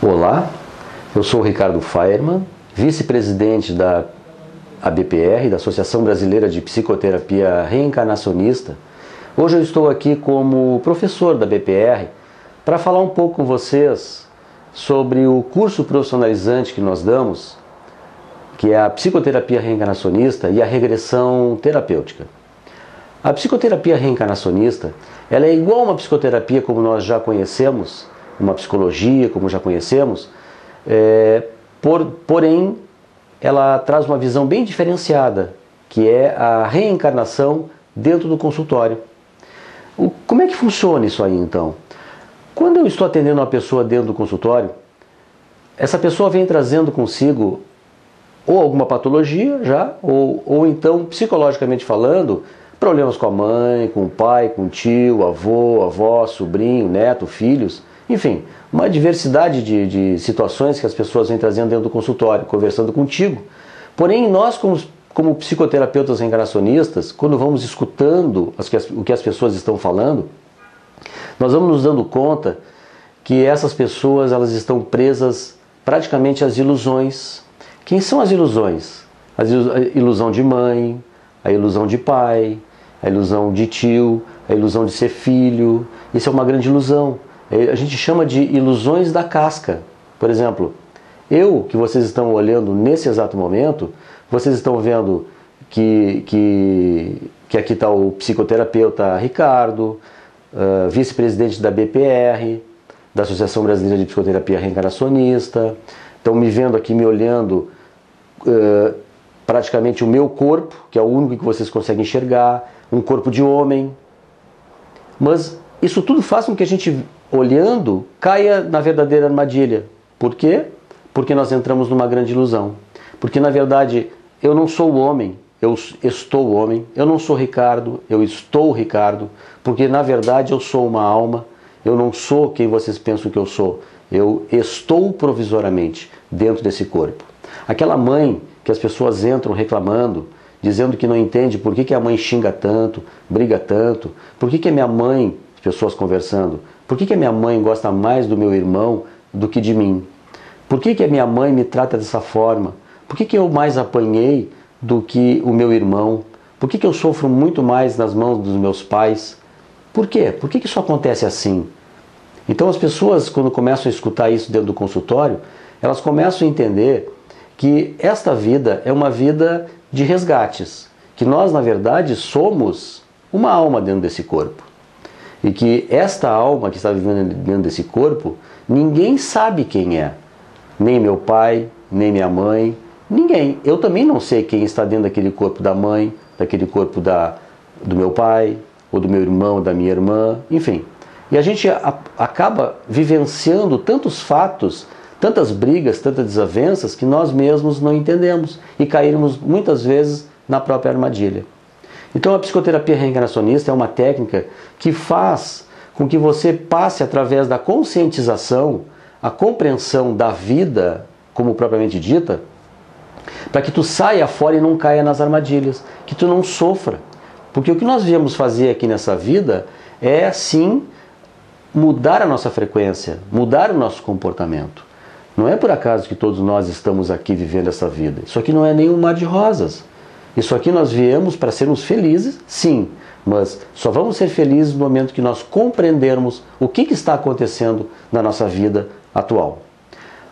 Olá, eu sou o Ricardo Feierman, vice-presidente da ABPR, da Associação Brasileira de Psicoterapia Reencarnacionista. Hoje eu estou aqui como professor da ABPR para falar um pouco com vocês sobre o curso profissionalizante que nós damos, que é a Psicoterapia Reencarnacionista e a Regressão Terapêutica. A psicoterapia reencarnacionista, ela é igual a uma psicoterapia como nós já conhecemos, uma psicologia como já conhecemos, porém ela traz uma visão bem diferenciada, que é a reencarnação dentro do consultório. Como é que funciona isso aí então? Quando eu estou atendendo uma pessoa dentro do consultório, essa pessoa vem trazendo consigo ou alguma patologia já, ou então, psicologicamente falando, problemas com a mãe, com o pai, com o tio, avô, avó, sobrinho, neto, filhos, enfim, uma diversidade de situações que as pessoas vêm trazendo dentro do consultório, conversando contigo. Porém, nós como psicoterapeutas reencarnacionistas, quando vamos escutando o que as pessoas estão falando, nós vamos nos dando conta que essas pessoas elas estão presas praticamente às ilusões. Quem são as ilusões? A ilusão de mãe, a ilusão de pai, a ilusão de tio, a ilusão de ser filho. Isso é uma grande ilusão. A gente chama de ilusões da casca. Por exemplo, que vocês estão olhando nesse exato momento, vocês estão vendo que aqui está o psicoterapeuta Ricardo, vice-presidente da BPR, da Associação Brasileira de Psicoterapia Reencarnacionista. Estão me vendo aqui, me olhando praticamente o meu corpo, que é o único que vocês conseguem enxergar, um corpo de homem. Mas isso tudo faz com que a gente, olhando, caia na verdadeira armadilha. Por quê? Porque nós entramos numa grande ilusão. Porque, na verdade, eu não sou o homem, eu estou o homem. Eu não sou Ricardo, eu estou o Ricardo. Porque, na verdade, eu sou uma alma. Eu não sou quem vocês pensam que eu sou. Eu estou provisoriamente dentro desse corpo. Aquela mãe que as pessoas entram reclamando, dizendo que não entende por que a mãe xinga tanto, briga tanto, por que a minha mãe, as pessoas conversando, por que a minha mãe gosta mais do meu irmão do que de mim? Por que a minha mãe me trata dessa forma? Por que eu mais apanhei do que o meu irmão? Por que eu sofro muito mais nas mãos dos meus pais? Por quê? Por que isso acontece assim? Então as pessoas, quando começam a escutar isso dentro do consultório, elas começam a entender que esta vida é uma vida de resgates, que nós, na verdade, somos uma alma dentro desse corpo. E que esta alma que está vivendo dentro desse corpo, ninguém sabe quem é. Nem meu pai, nem minha mãe, ninguém. Eu também não sei quem está dentro daquele corpo da mãe, daquele corpo do meu pai, ou do meu irmão, da minha irmã, enfim. E a gente acaba vivenciando tantos fatos, tantas brigas, tantas desavenças que nós mesmos não entendemos e caímos muitas vezes na própria armadilha. Então a psicoterapia reencarnacionista é uma técnica que faz com que você passe através da conscientização, a compreensão da vida, como propriamente dita, para que tu saia fora e não caia nas armadilhas, que tu não sofra. Porque o que nós viemos fazer aqui nessa vida é sim mudar a nossa frequência, mudar o nosso comportamento. Não é por acaso que todos nós estamos aqui vivendo essa vida. Isso aqui não é nenhum mar de rosas. Isso aqui nós viemos para sermos felizes, sim, mas só vamos ser felizes no momento que nós compreendermos o que está acontecendo na nossa vida atual.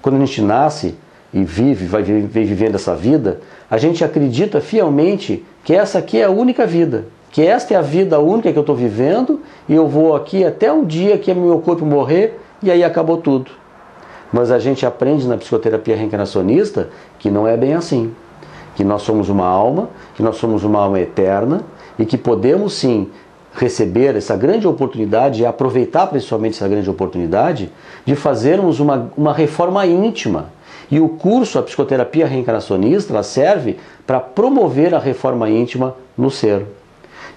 Quando a gente nasce e vai vivendo essa vida, a gente acredita fielmente que essa aqui é a única vida, que esta é a vida única que eu estou vivendo e eu vou aqui até o dia que meu corpo morrer e aí acabou tudo. Mas a gente aprende na psicoterapia reencarnacionista que não é bem assim. Que nós somos uma alma, que nós somos uma alma eterna e que podemos sim receber essa grande oportunidade e aproveitar principalmente essa grande oportunidade de fazermos uma reforma íntima. E o curso, a psicoterapia reencarnacionista, ela serve para promover a reforma íntima no ser.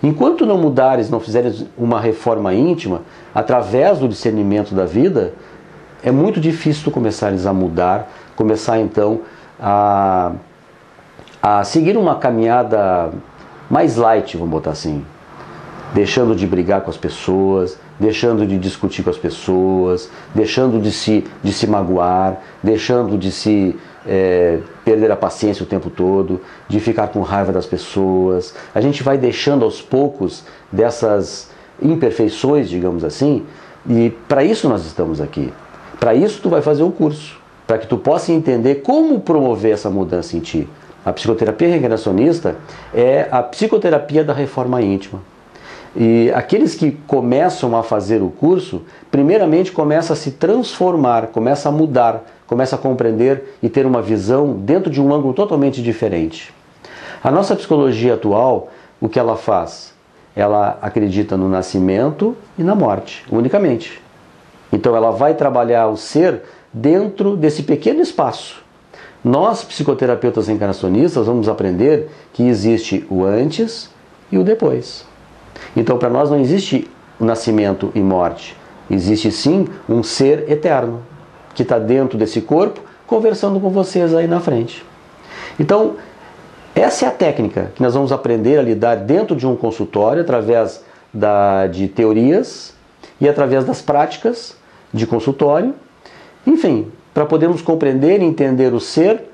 Enquanto não mudares, não fizeres uma reforma íntima, através do discernimento da vida, é muito difícil tu começares a mudar, começar então a seguir uma caminhada mais light, vamos botar assim. deixando de brigar com as pessoas, deixando de discutir com as pessoas, deixando de se magoar, deixando de se perder a paciência o tempo todo, de ficar com raiva das pessoas. A gente vai deixando aos poucos dessas imperfeições, digamos assim, e para isso nós estamos aqui. Para isso tu vai fazer o curso, para que tu possa entender como promover essa mudança em ti. A psicoterapia reencarnacionista é a psicoterapia da reforma íntima. E aqueles que começam a fazer o curso, primeiramente começam a se transformar, começam a mudar, começam a compreender e ter uma visão dentro de um ângulo totalmente diferente. A nossa psicologia atual, o que ela faz? Ela acredita no nascimento e na morte, unicamente. Então ela vai trabalhar o ser dentro desse pequeno espaço. Nós, psicoterapeutas reencarnacionistas, vamos aprender que existe o antes e o depois. Então, para nós não existe nascimento e morte. Existe sim um ser eterno, que está dentro desse corpo, conversando com vocês aí na frente. Então, essa é a técnica que nós vamos aprender a lidar dentro de um consultório, através de teorias e através das práticas de consultório. Enfim, para podermos compreender e entender o ser,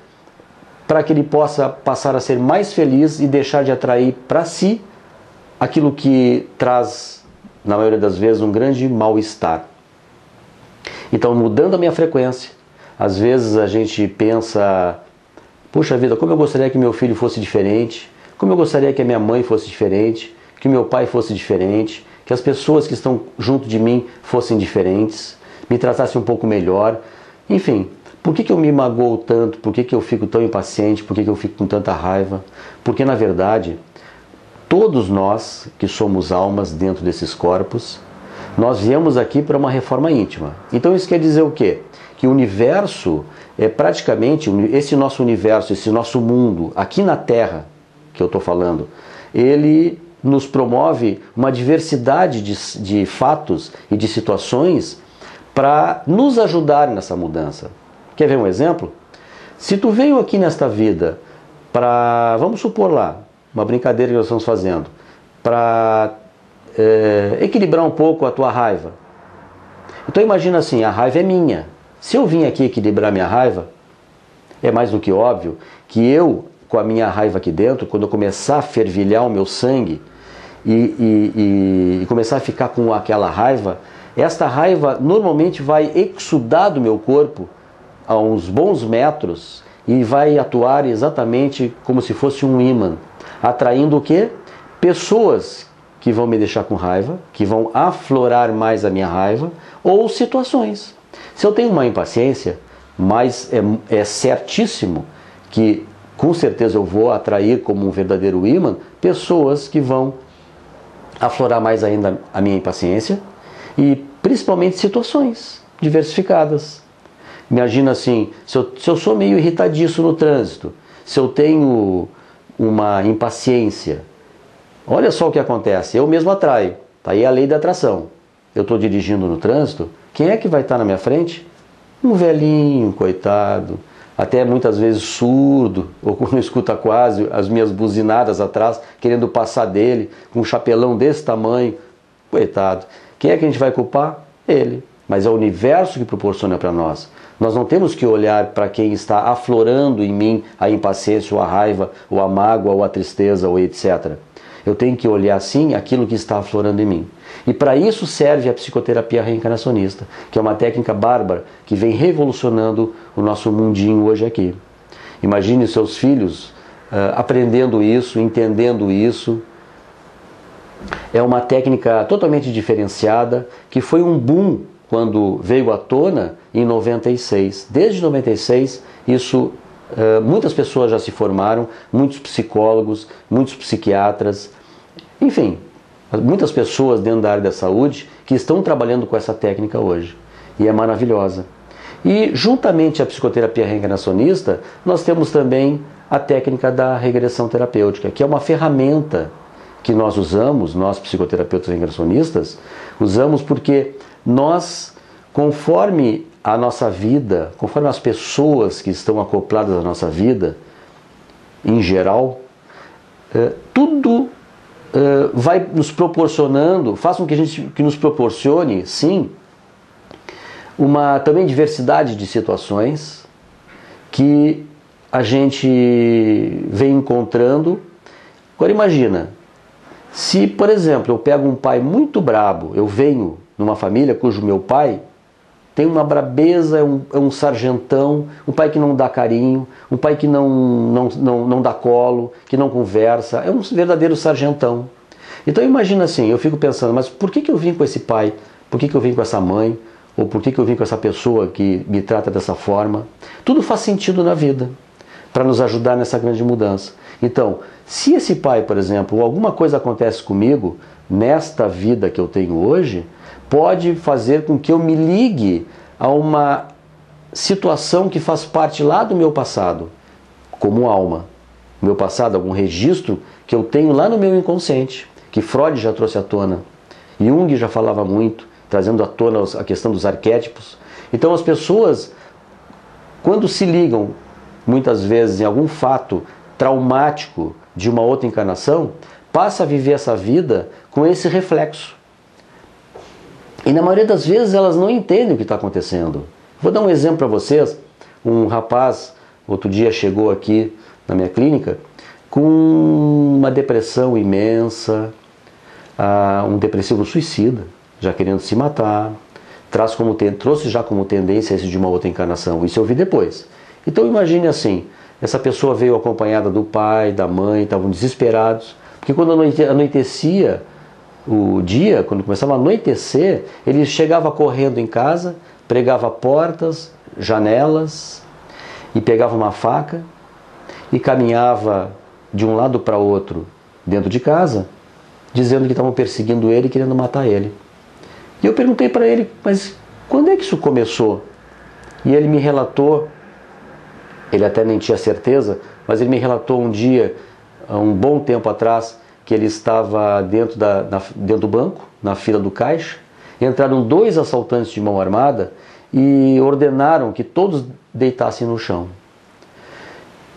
para que ele possa passar a ser mais feliz e deixar de atrair para si aquilo que traz, na maioria das vezes, um grande mal-estar. Então, mudando a minha frequência, às vezes a gente pensa, puxa vida, como eu gostaria que meu filho fosse diferente, como eu gostaria que a minha mãe fosse diferente, que meu pai fosse diferente, que as pessoas que estão junto de mim fossem diferentes, me tratassem um pouco melhor. Enfim, por que eu me magoo tanto? Por que eu fico tão impaciente? Por que eu fico com tanta raiva? Porque, na verdade, todos nós que somos almas dentro desses corpos, nós viemos aqui para uma reforma íntima. Então isso quer dizer o quê? Que o universo é praticamente, esse nosso universo, esse nosso mundo, aqui na Terra, que eu estou falando, ele nos promove uma diversidade de fatos e de situações para nos ajudar nessa mudança. Quer ver um exemplo? Se tu veio aqui nesta vida para, vamos supor lá, uma brincadeira que nós estamos fazendo, para equilibrar um pouco a tua raiva. Então imagina assim, a raiva é minha. Se eu vim aqui equilibrar minha raiva, é mais do que óbvio que eu, com a minha raiva aqui dentro, quando eu começar a fervilhar o meu sangue e começar a ficar com aquela raiva, esta raiva normalmente vai exudar do meu corpo a uns bons metros e vai atuar exatamente como se fosse um ímã, atraindo o quê? Pessoas que vão me deixar com raiva, que vão aflorar mais a minha raiva, ou situações. Se eu tenho uma impaciência, mas é certíssimo que com certeza eu vou atrair como um verdadeiro ímã pessoas que vão aflorar mais ainda a minha impaciência e principalmente situações diversificadas. Imagina assim, se eu sou meio irritadiço no trânsito, se eu tenho uma impaciência, olha só o que acontece, eu mesmo atraio, está aí a lei da atração. Eu estou dirigindo no trânsito, quem é que vai estar na minha frente? Um velhinho, coitado, até muitas vezes surdo, ou quando escuta quase as minhas buzinadas atrás, querendo passar dele, com um chapelão desse tamanho, coitado. Quem é que a gente vai culpar? Ele. Mas é o universo que proporciona para nós. Nós não temos que olhar para quem está aflorando em mim a impaciência, ou a raiva, ou a mágoa, ou a tristeza, ou etc. Eu tenho que olhar sim aquilo que está aflorando em mim. E para isso serve a psicoterapia reencarnacionista, que é uma técnica bárbara que vem revolucionando o nosso mundinho hoje aqui. Imagine os seus filhos aprendendo isso, entendendo isso. É uma técnica totalmente diferenciada, que foi um boom quando veio à tona em 96. Desde 96, muitas pessoas já se formaram, muitos psicólogos, muitos psiquiatras, enfim, muitas pessoas dentro da área da saúde que estão trabalhando com essa técnica hoje. E é maravilhosa. E juntamente à psicoterapia reencarnacionista, nós temos também a técnica da regressão terapêutica, que é uma ferramenta que nós usamos, nós psicoterapeutas reencarnacionistas, usamos porque nós, conforme a nossa vida, conforme as pessoas que estão acopladas à nossa vida, em geral, tudo vai nos proporcionando, faz com que nos proporcione, sim, uma também diversidade de situações que a gente vem encontrando. Agora imagina, se, por exemplo, eu pego um pai muito brabo, eu venho numa família cujo meu pai tem uma brabeza, é um sargentão, um pai que não dá carinho, um pai que não dá colo, que não conversa, é um verdadeiro sargentão. Então imagina assim, eu fico pensando, mas por que eu vim com esse pai? Por que eu vim com essa mãe? Ou por que eu vim com essa pessoa que me trata dessa forma? Tudo faz sentido na vida, para nos ajudar nessa grande mudança. Então, se esse pai, por exemplo, alguma coisa acontece comigo, nesta vida que eu tenho hoje, pode fazer com que eu me ligue a uma situação que faz parte lá do meu passado, como alma. Meu passado, algum registro que eu tenho lá no meu inconsciente, que Freud já trouxe à tona. Jung já falava muito, trazendo à tona a questão dos arquétipos. Então as pessoas, quando se ligam, muitas vezes, em algum fato traumático de uma outra encarnação, passa a viver essa vida com esse reflexo. E na maioria das vezes elas não entendem o que está acontecendo. Vou dar um exemplo para vocês. Um rapaz, outro dia, chegou aqui na minha clínica com uma depressão imensa, um depressivo suicida, já querendo se matar, trouxe já como tendência esse de uma outra encarnação. Isso eu vi depois. Então imagine assim, essa pessoa veio acompanhada do pai, da mãe, estavam desesperados, porque quando anoitecia o dia, quando começava a anoitecer, ele chegava correndo em casa, pregava portas, janelas, e pegava uma faca e caminhava de um lado para outro dentro de casa, dizendo que estavam perseguindo ele e querendo matar ele. E eu perguntei para ele, mas quando é que isso começou? E ele me relatou, ele até nem tinha certeza, mas ele me relatou um dia, há um bom tempo atrás, que ele estava dentro do banco, na fila do caixa, entraram 2 assaltantes de mão armada e ordenaram que todos deitassem no chão.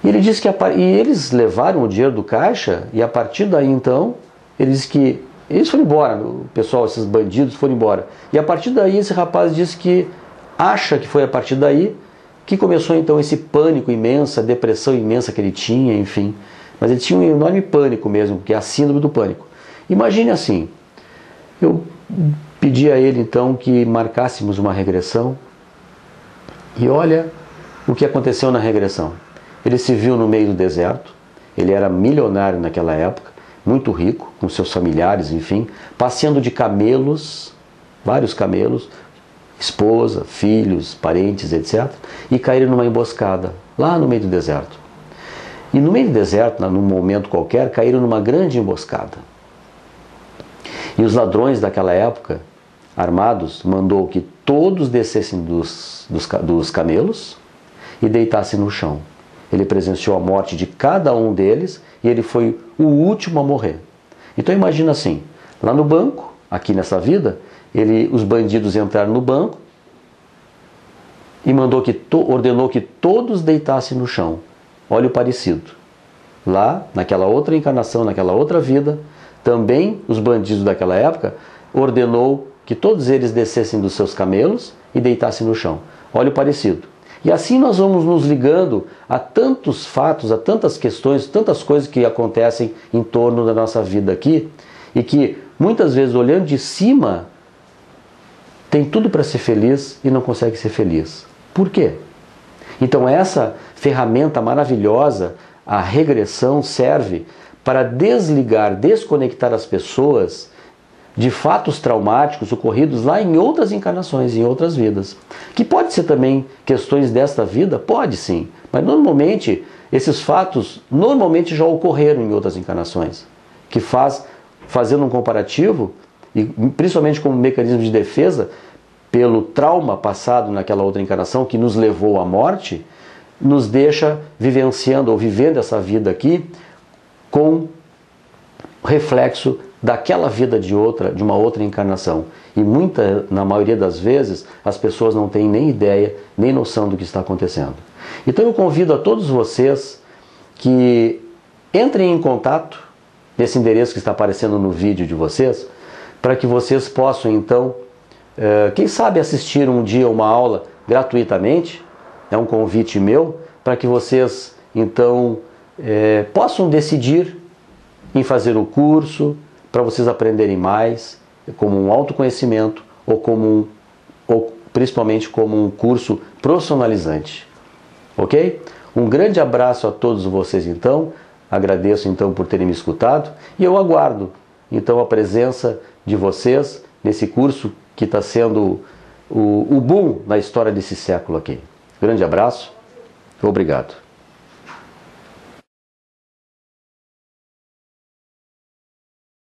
E ele disse e eles levaram o dinheiro do caixa e a partir daí então, ele disse que eles foram embora, o pessoal, esses bandidos foram embora. E a partir daí esse rapaz disse que acha que foi a partir daí que começou então esse pânico imenso, a depressão imensa que ele tinha, enfim. Mas ele tinha um enorme pânico mesmo, que é a síndrome do pânico. Imagine assim, eu pedi a ele então que marcássemos uma regressão e olha o que aconteceu na regressão. Ele se viu no meio do deserto, ele era milionário naquela época, muito rico, com seus familiares, enfim, passeando de camelos, vários camelos, esposa, filhos, parentes, etc. E caíram numa emboscada, lá no meio do deserto. E no meio do deserto, num momento qualquer, caíram numa grande emboscada. E os ladrões daquela época, armados, mandou que todos descessem dos camelos e deitassem no chão. Ele presenciou a morte de cada um deles e ele foi o último a morrer. Então imagina assim, lá no banco, aqui nessa vida, os bandidos entraram no banco e ordenou que todos deitassem no chão. Olha o parecido. Lá, naquela outra encarnação, naquela outra vida, também os bandidos daquela época ordenou que todos eles descessem dos seus camelos e deitassem no chão. Olha o parecido. E assim nós vamos nos ligando a tantos fatos, a tantas questões, tantas coisas que acontecem em torno da nossa vida aqui e que muitas vezes olhando de cima tem tudo para ser feliz e não consegue ser feliz. Por quê? Então essa ferramenta maravilhosa, a regressão, serve para desligar, desconectar as pessoas de fatos traumáticos ocorridos lá em outras encarnações, em outras vidas. Que pode ser também questões desta vida? Pode sim, mas normalmente esses fatos normalmente já ocorreram em outras encarnações. Que fazendo um comparativo, e principalmente como mecanismo de defesa, pelo trauma passado naquela outra encarnação que nos levou à morte, nos deixa vivenciando ou vivendo essa vida aqui com reflexo daquela vida de uma outra encarnação. E na maioria das vezes, as pessoas não têm nem ideia, nem noção do que está acontecendo. Então eu convido a todos vocês que entrem em contato, nesse endereço que está aparecendo no vídeo de vocês, para que vocês possam então, quem sabe assistir um dia uma aula gratuitamente, é um convite meu, para que vocês então possam decidir em fazer o curso, para vocês aprenderem mais, como um autoconhecimento ou principalmente como um curso profissionalizante. Ok? Um grande abraço a todos vocês então, agradeço então por terem me escutado e eu aguardo então a presença de vocês nesse curso que está sendo o boom na história desse século aqui. Grande abraço, obrigado.